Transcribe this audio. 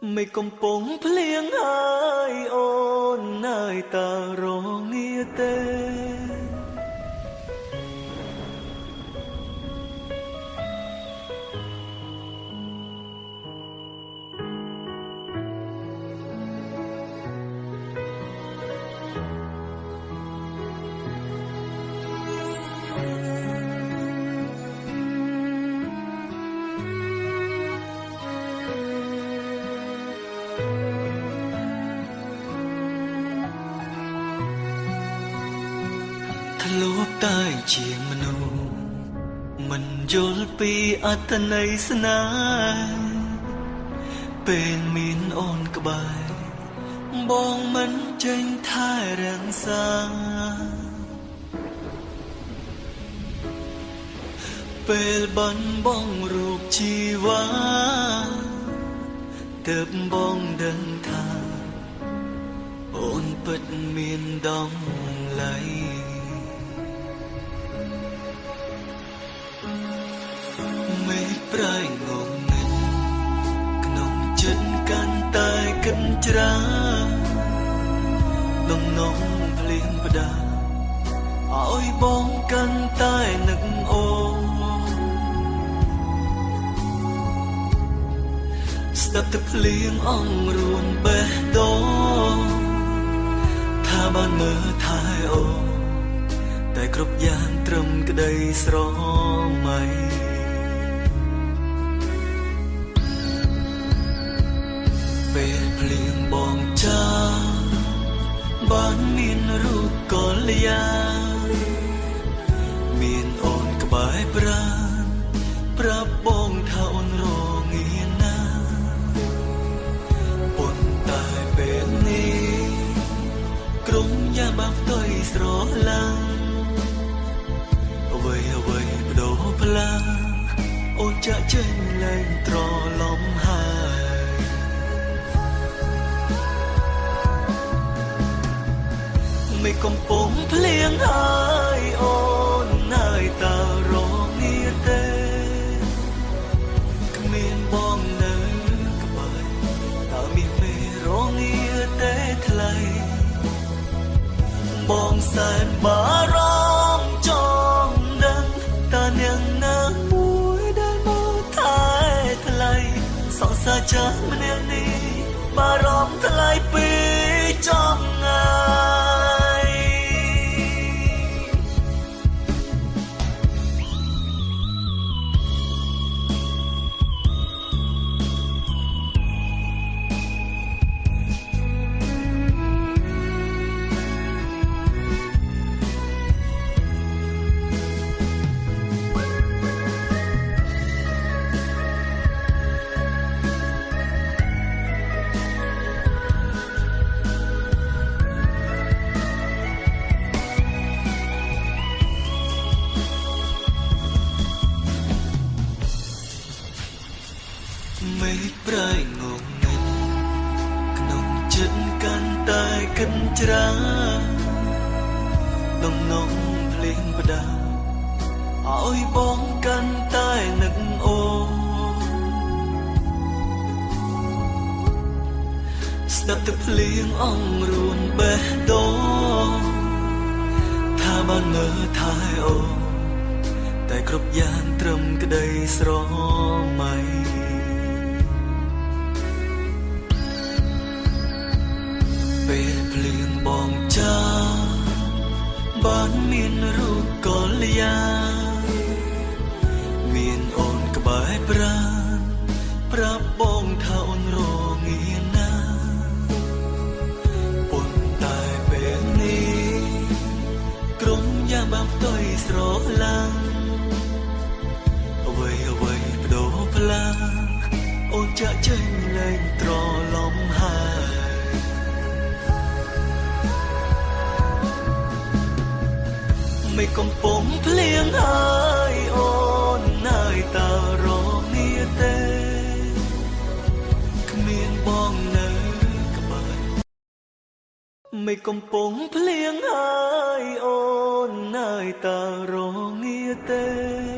ไม่កំពុងភ្លៀងហើយអូននៅតែរងាទេធ្លាប់តែជាមនុស្សមិនយល់ពីអត្ថន័យស្នេហ៍ពេលមានអូនក្បែរបងមិនចេញថែរក្សាពេលបាត់បង់រូបជីវ៉ាទើបបងដឹងថាអូនពិតមានតម្លៃមេឃប្រែងងងឹតក្នុងចិត្តកាន់តែកិនច្រាដំណងភ្លៀងផ្ដាឲ្យបងកាន់តែនឹកអូនស្ដាប់ទឹកភ្លៀងអង្រួនបេះដូងថាបានមើលថែអូនតែគ្រប់យ៉ាងត្រឹមក្តីស្រមៃពេលភ្លៀងបងចាបានមានរូបកល្យាមានអូនក្បែរប្រាណប្រាប់បងថាអូនរងាណាប៉ុន្តែពេលនេះក្រុមយ៉ាបាផ្ទុយស្រឡាំងអ្វីបដូរផ្លាអូនចាក់ចេញលែងត្រឡំហើយไม่កំពុងភ្លៀងហើយអូននៅតែរងាទេគ្មានបងនៅក្បែរតើមានមេរងាទេថ្លៃបងសែនបារម្ភចង់ដឹងតើនាងណាមួយដែលមកថែថ្លៃសង្សារចាស់ម្នាក់នេះបារម្ភថ្លៃពីចំងាយមេឃប្រែងងងឹតក្នុងចិត្តកាន់តែកិនច្រាដំណងភ្លៀងផ្ដាឲ្យបងកាន់តែនឹកអូនស្ដាប់ទឹកភ្លៀងអង្រួនបេះដូងថាបានមើលថែអូនតែគ្រប់យ៉ាងត្រឹមក្តីស្រមៃពេលភ្លៀងបងចាបានមានរូបកល្យាមានអូនក្បែរប្រាណប្រាប់បងថាអូនរងាណាប៉ុន្តែពេលនេះក្រុមយ៉ាបានផ្ទុយស្រឡាំងអ្វីបដូរផ្លាអូនចាក់ចេញលែងត្រឡំហើយไม่កំពុងភ្លៀងហើយអូននៅតែរងាទេគ្មានបងនៅក្បែរไม่កំពុងភ្លៀងហើយអូននៅតែរងាទេ